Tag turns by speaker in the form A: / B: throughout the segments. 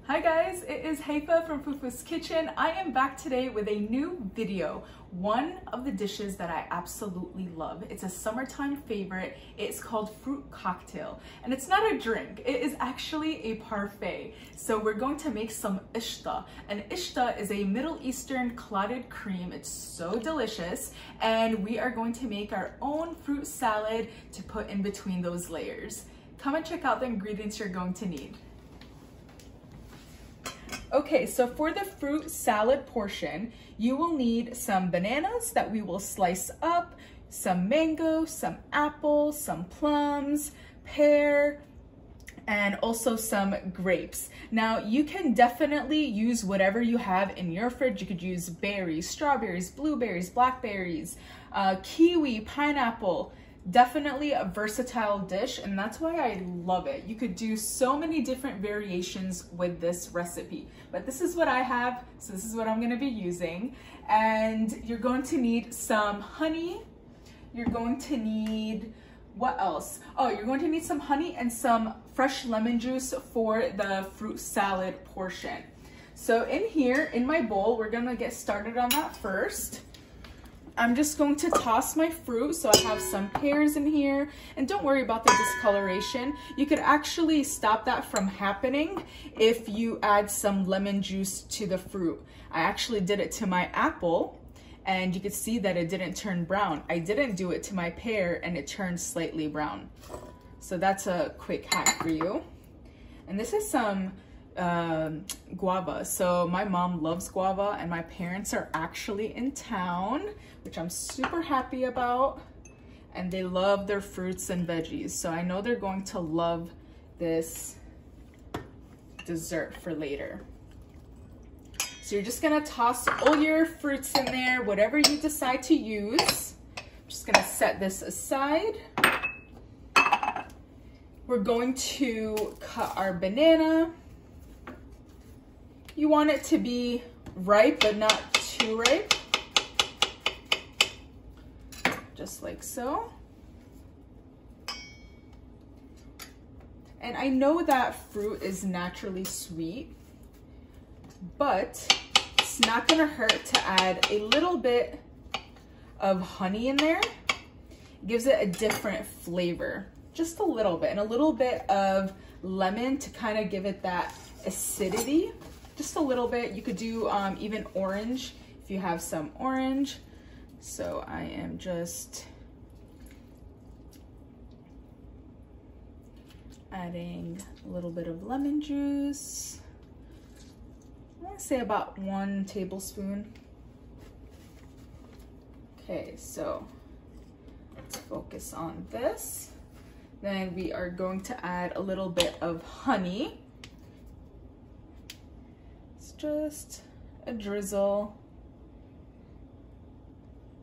A: Hi guys, it is Haifa from Fufu's Kitchen. I am back today with a new video. One of the dishes that I absolutely love. It's a summertime favorite. It's called fruit cocktail. And it's not a drink, it is actually a parfait. So we're going to make some Ashta. And Ashta is a Middle Eastern clotted cream. It's so delicious. And we are going to make our own fruit salad to put in between those layers. Come and check out the ingredients you're going to need. Okay, so for the fruit salad portion, you will need some bananas that we will slice up, some mango, some apple, some plums, pear, and also some grapes. Now, you can definitely use whatever you have in your fridge. You could use berries, strawberries, blueberries, blackberries, kiwi, pineapple. Definitely a versatile dish, and that's why I love it. You could do so many different variations with this recipe, but this is what I have, so this is what I'm going to be using. And you're going to need some honey. You're going to need, what else? Oh, you're going to need some honey and some fresh lemon juice for the fruit salad portion. So in here, in my bowl, we're going to get started on that first. I'm just going to toss my fruit. So I have some pears in here, and don't worry about the discoloration. You could actually stop that from happening if you add some lemon juice to the fruit. I actually did it to my apple, and you could see that it didn't turn brown. I didn't do it to my pear, and it turned slightly brown. So that's a quick hack for you. And this is some guava. So my mom loves guava, and my parents are actually in town, which I'm super happy about, and they love their fruits and veggies, so I know they're going to love this dessert for later. So you're just gonna toss all your fruits in there, whatever you decide to use. I'm just gonna set this aside. We're going to cut our banana. You want it to be ripe, but not too ripe. Just like so. And I know that fruit is naturally sweet, but it's not gonna hurt to add a little bit of honey in there. It gives it a different flavor, just a little bit, and a little bit of lemon to kind of give it that acidity. Just a little bit. You could do even orange if you have some orange. So I am just adding a little bit of lemon juice. I want to say about 1 tablespoon. Okay, so let's focus on this. Then we are going to add a little bit of honey. It's just a drizzle.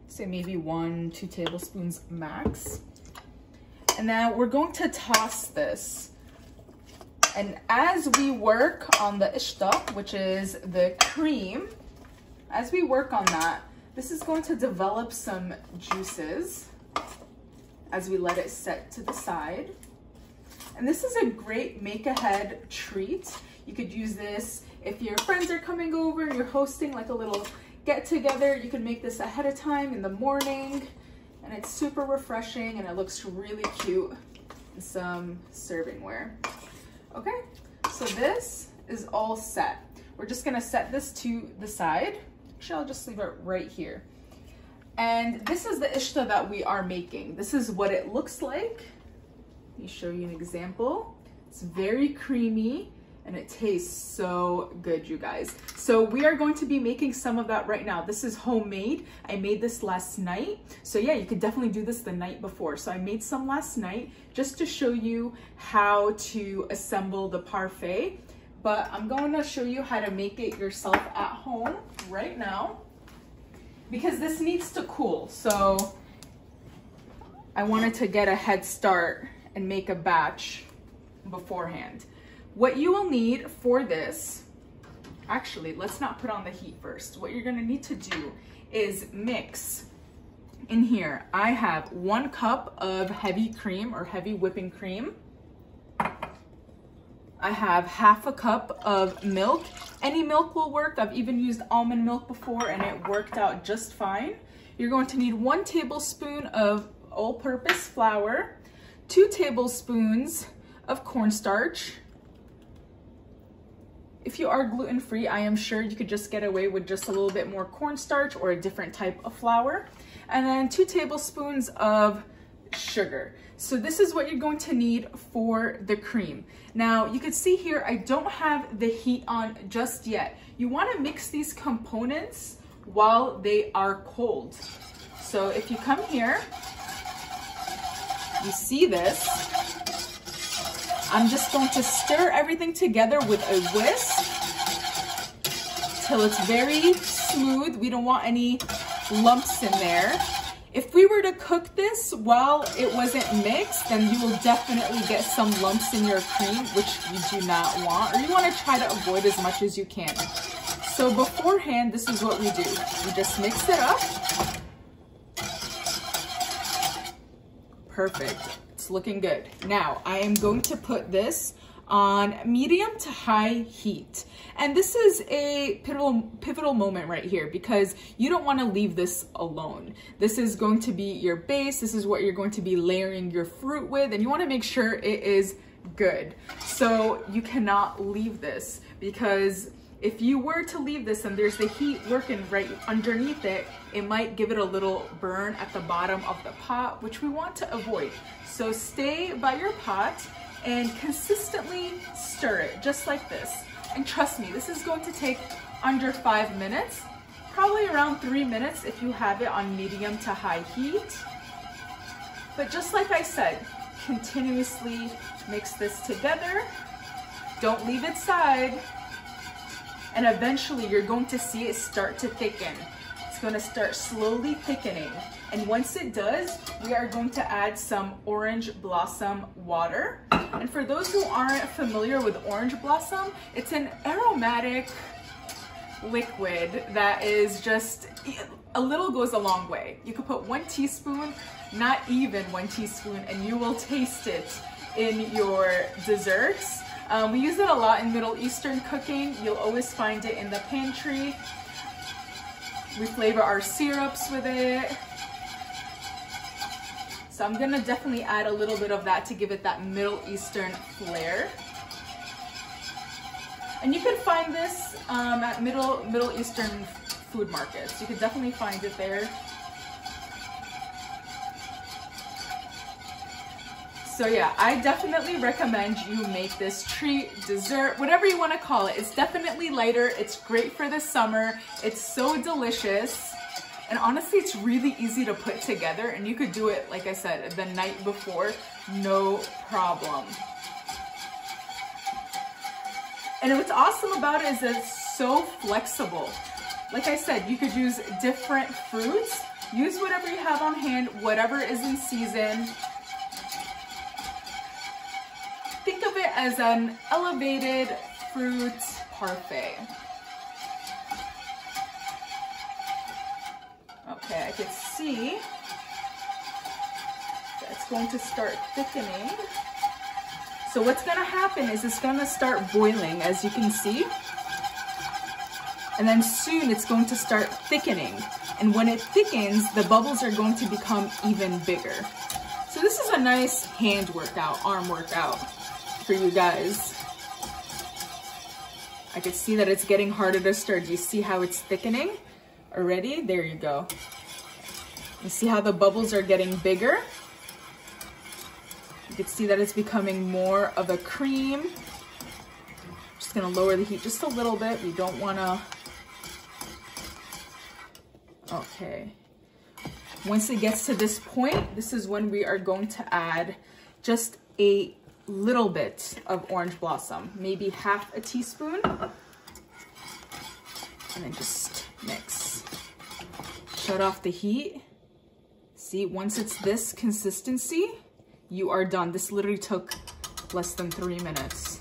A: Say maybe 1-2 tablespoons max. And now we're going to toss this. And as we work on the Ashta, which is the cream, as we work on that, this is going to develop some juices as we let it set to the side. And this is a great make-ahead treat. You could use this if your friends are coming over and you're hosting like a little get together. You can make this ahead of time in the morning, and it's super refreshing, and it looks really cute in some servingware. Okay, so this is all set. We're just gonna set this to the side. Actually, I'll just leave it right here. And this is the Ashta that we are making. This is what it looks like. Let me show you an example. It's very creamy, and it tastes so good, you guys. So we are going to be making some of that right now. This is homemade. I made this last night. So yeah, you could definitely do this the night before. So I made some last night just to show you how to assemble the parfait. But I'm going to show you how to make it yourself at home right now, because this needs to cool. So I wanted to get a head start and make a batch beforehand. What you will need for this, actually, let's not put on the heat first. What you're gonna need to do is mix in here. I have 1 cup of heavy cream or heavy whipping cream. I have half a cup of milk. Any milk will work. I've even used almond milk before and it worked out just fine. You're going to need 1 tablespoon of all-purpose flour, 2 tablespoons of cornstarch. If you are gluten-free, I am sure you could just get away with just a little bit more cornstarch or a different type of flour. And then 2 tablespoons of sugar. So this is what you're going to need for the cream. Now you can see here, I don't have the heat on just yet. You want to mix these components while they are cold. So if you come here, you see this. I'm just going to stir everything together with a whisk till it's very smooth. We don't want any lumps in there. If we were to cook this while it wasn't mixed, then you will definitely get some lumps in your cream, which you do not want, or you want to try to avoid as much as you can. So beforehand, this is what we do. We just mix it up. Perfect. It's looking good. Now, I am going to put this on medium to high heat. And this is a pivotal moment right here because you don't want to leave this alone. This is going to be your base. This is what you're going to be layering your fruit with, and you want to make sure it is good. So you cannot leave this, because if you were to leave this and there's the heat working right underneath it, it might give it a little burn at the bottom of the pot, which we want to avoid. So stay by your pot and consistently stir it just like this. And trust me, this is going to take under 5 minutes, probably around 3 minutes if you have it on medium to high heat. But just like I said, continuously mix this together. Don't leave it side. And eventually you're going to see it start to thicken. It's going to start slowly thickening. And once it does, we are going to add some orange blossom water. And for those who aren't familiar with orange blossom, it's an aromatic liquid that is just, a little goes a long way. You could put 1 teaspoon, not even 1 teaspoon, and you will taste it in your desserts. We use it a lot in Middle Eastern cooking. You'll always find it in the pantry. We flavor our syrups with it. So I'm gonna definitely add a little bit of that to give it that Middle Eastern flair. And you can find this at Middle Eastern food markets. You can definitely find it there. So yeah, I definitely recommend you make this treat, dessert, whatever you want to call it. It's definitely lighter. It's great for the summer. It's so delicious. And honestly, it's really easy to put together, and you could do it, like I said, the night before, no problem. And what's awesome about it is that it's so flexible. Like I said, you could use different fruits. Use whatever you have on hand, whatever is in season. Think of it as an elevated fruit parfait. Okay, I can see that it's going to start thickening. So what's gonna happen is it's gonna start boiling, as you can see. And then soon it's going to start thickening. And when it thickens, the bubbles are going to become even bigger. So this is a nice hand workout, arm workout for you guys. I can see that it's getting harder to stir. Do you see how it's thickening already? There you go. You see how the bubbles are getting bigger? You can see that it's becoming more of a cream. Just gonna lower the heat just a little bit. We don't wanna, okay. Once it gets to this point, this is when we are going to add just a little bit of orange blossom, maybe half a teaspoon, and then just mix. Shut off the heat. See, once it's this consistency, you are done. This literally took less than 3 minutes.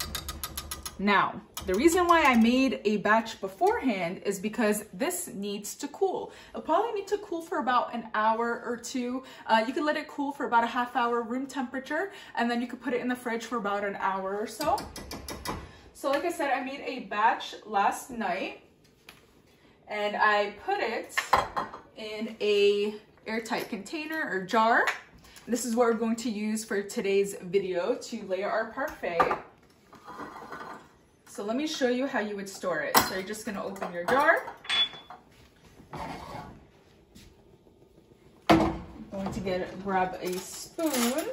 A: Now, The reason why I made a batch beforehand is because this needs to cool. It'll probably need to cool for about an hour or two. You can let it cool for about a half hour room temperature, and then you could put it in the fridge for about an hour or so. So like I said, I made a batch last night, and I put it in a airtight container or jar. This is what we're going to use for today's video to layer our parfait. So let me show you how you would store it. So you're just gonna open your jar. I'm going to grab a spoon.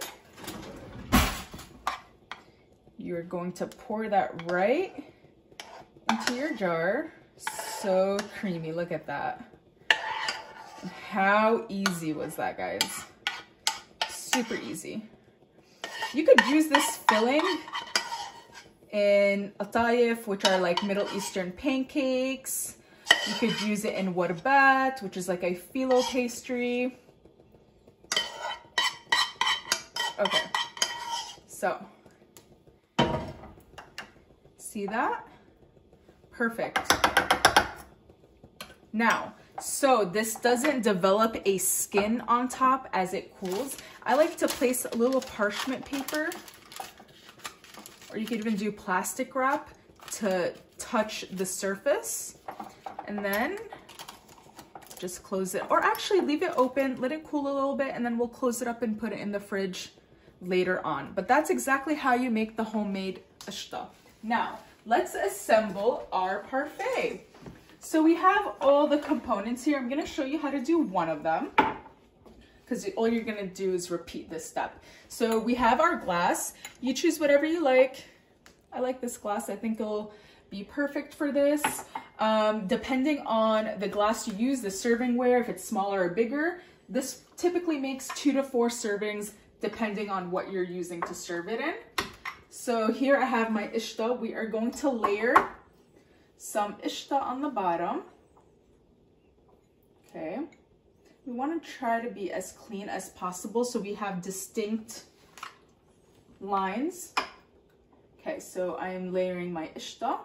A: You're going to pour that right into your jar. So creamy, look at that. How easy was that, guys? Super easy. You could use this filling in atayef, which are like Middle Eastern pancakes. You could use it in warbat, which is like a phyllo pastry. Okay, so see that? Perfect. Now, so this doesn't develop a skin on top as it cools. I like to place a little parchment paper, or you could even do plastic wrap to touch the surface, and then just close it, or actually leave it open, let it cool a little bit, and then we'll close it up and put it in the fridge later on. But that's exactly how you make the homemade ashta. Now, let's assemble our parfait. So we have all the components here. I'm gonna show you how to do one of them, because all you're gonna do is repeat this step. So we have our glass. You choose whatever you like. I like this glass. I think it'll be perfect for this. Depending on the glass you use, the serving ware, if it's smaller or bigger, this typically makes 2 to 4 servings, depending on what you're using to serve it in. So here I have my ishta. We are going to layer some ishta on the bottom. Okay. We want to try to be as clean as possible so we have distinct lines. Okay, so I am layering my ishta.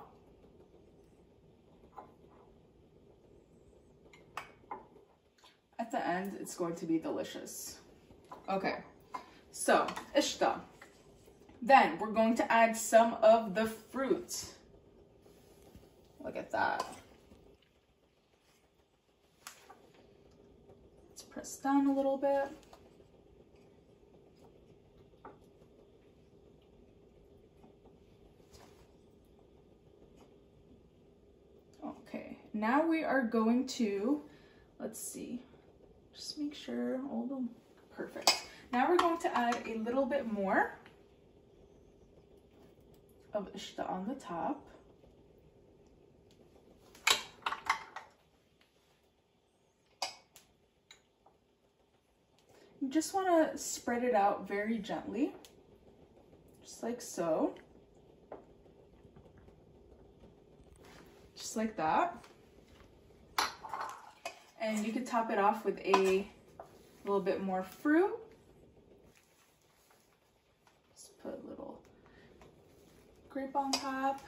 A: At the end, it's going to be delicious. Okay, so ishta. Then we're going to add some of the fruit. Look at that. Let's press down a little bit. Okay, now we are going to, let's see, just make sure all the, perfect. Now we're going to add a little bit more of ishta on the top. You just want to spread it out very gently, just like so. Just like that. And you can top it off with a little bit more fruit. Just put a little grape on top.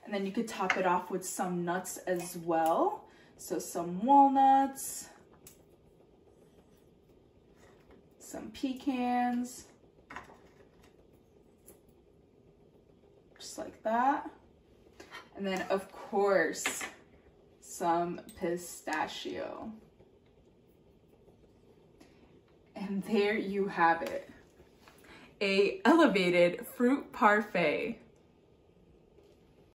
A: And then you could top it off with some nuts as well. So some walnuts, some pecans, just like that. And then of course, some pistachio. And there you have it, a elevated fruit parfait.